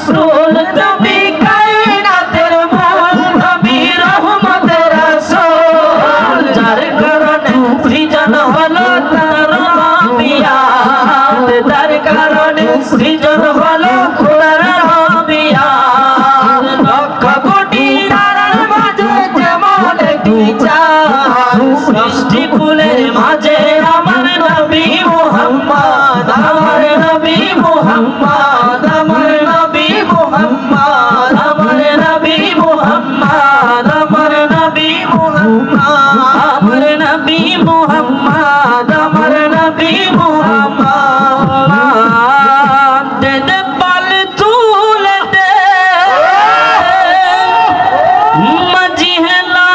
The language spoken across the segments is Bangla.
রাসূল তুমি কায়নাতের মূল নবী রহমতের রাসূল যার কারণে সৃজন হলো তার নবিয়াত যার কারণে সৃজন হলো খোদার নবিয়াত লক্ষ কোটি তারার মাঝে যেমন একটি চাঁদ সৃষ্টি কুলের মাঝে আমার নবী মুহাম্মদ আমার নবী মুহাম্মদ আমার নবী মুহাম্মদ আমার নবী মুহাম্মদ আমার নবী মুহাম্মদ আমার নবী মুহাম্মদ আমার নবী মুহাম্মদ দে দে পাল তুলে দে মাঝি হেলা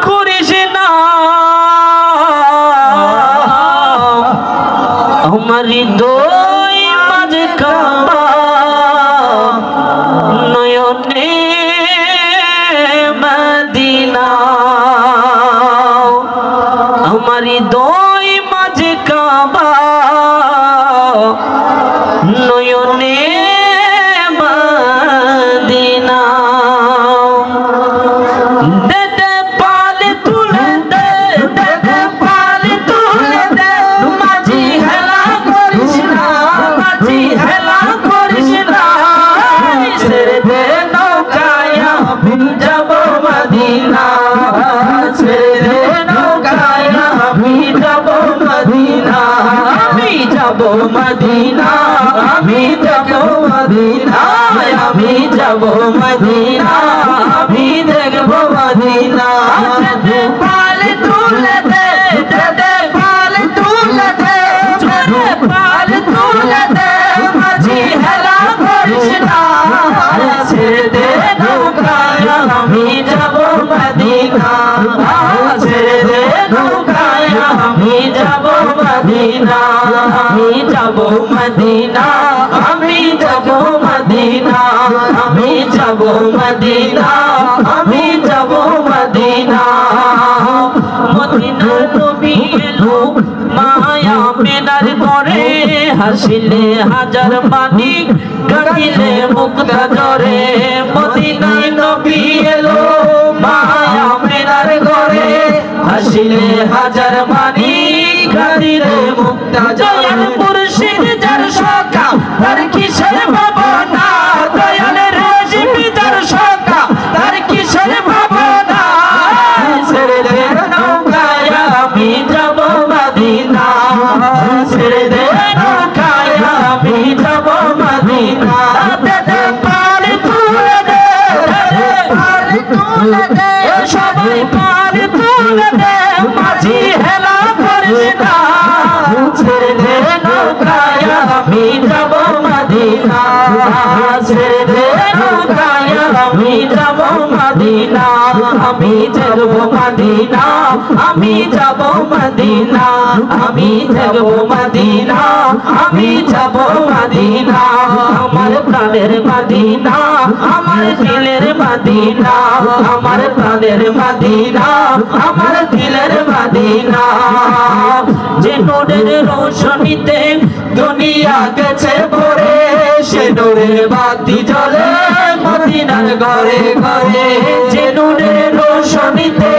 করিস না আমারি দই মাঝে কাবা নয়নে মদিনা আমারি দই মাঝে কাবা নয়নে মদিনা দে দে পাল তুলে দে দে দে পাল তুলে দে মাঝি হেলা করিস না মাঝি হেলা করিস না ছেড়ে দে নৌকায় আমি যাব মদিনা ছেড়ে দে নৌকায় আমি যাব মদিনা আমি যাব মদিনা আমি যাব মদিনা আমি যাব মদিনা আমি দেখব মদিনা দে পাল তুলে দে দে দে পাল তুলে দে দে পাল তুলে দে মাঝি হেলা করিস না ছেড়ে দে নৌকায় আমি যাব মদিনা ছেড়ে দে নৌকায় আমি যাব মদিনা আমি যাব মদিনা আমি যাব মদিনা আমি যাব মদিনা আমি যাব মদিনা মদিনার নবী এলো মায়া মেনার ঘরে হাসিলে হাজার মানি কাঁদিলে মুক্তা ঝরে মদিনার নবী এলো মায়া মেনার ঘরে হাসিলে হাজার মানি কাঁদিলে মুক্তা ঝরে মুর্শিদ যার সখা তার কিসের ভাবনা দয়াল রেশমি যার সখা তার কিসের ভাবনা ছেড়ে দে নৌকায় আমি যাব মদিনা ছেড়ে দে নৌকায় আমি যাব মদিনা দে দে পাল তুলে দে দে পাল তুলে দে সবাই পাল তুলে দে মাঝি হেলা করিস না ছেড়ে দে নৌকায় আমি যাব মদিনা ছেড়ে দে নৌকায় আমি যাব মদিনা আমি যাব মদিনা আমি যাব মদিনা আমি যাব মদিনা আমি যাব মদিনা আমার প্রাণের মদিনা আমার দিলের মদিনা আমার প্রাণের মদিনা আমার দিলের মদিনা যে নূরের রোশনীতে দুনিয়া গেছে ভরে সে নূরের বাতি জ্বলে মদিনার ঘরে ঘরে যে নূরের রোশনীতে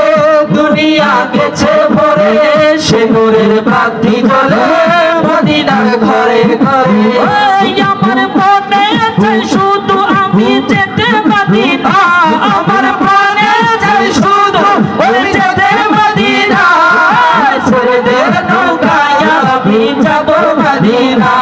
দুনিয়া গেছে ভরে সে নূরের বাতি জ্বলে মদিনার ঘরে ঘরে আমার মনে চাই শুধু আমি যেতে মদিনা আমার মনে চাই শুধু যেতে মদিনা ছেড়ে দে নৌকায় আমি যাব মদিনা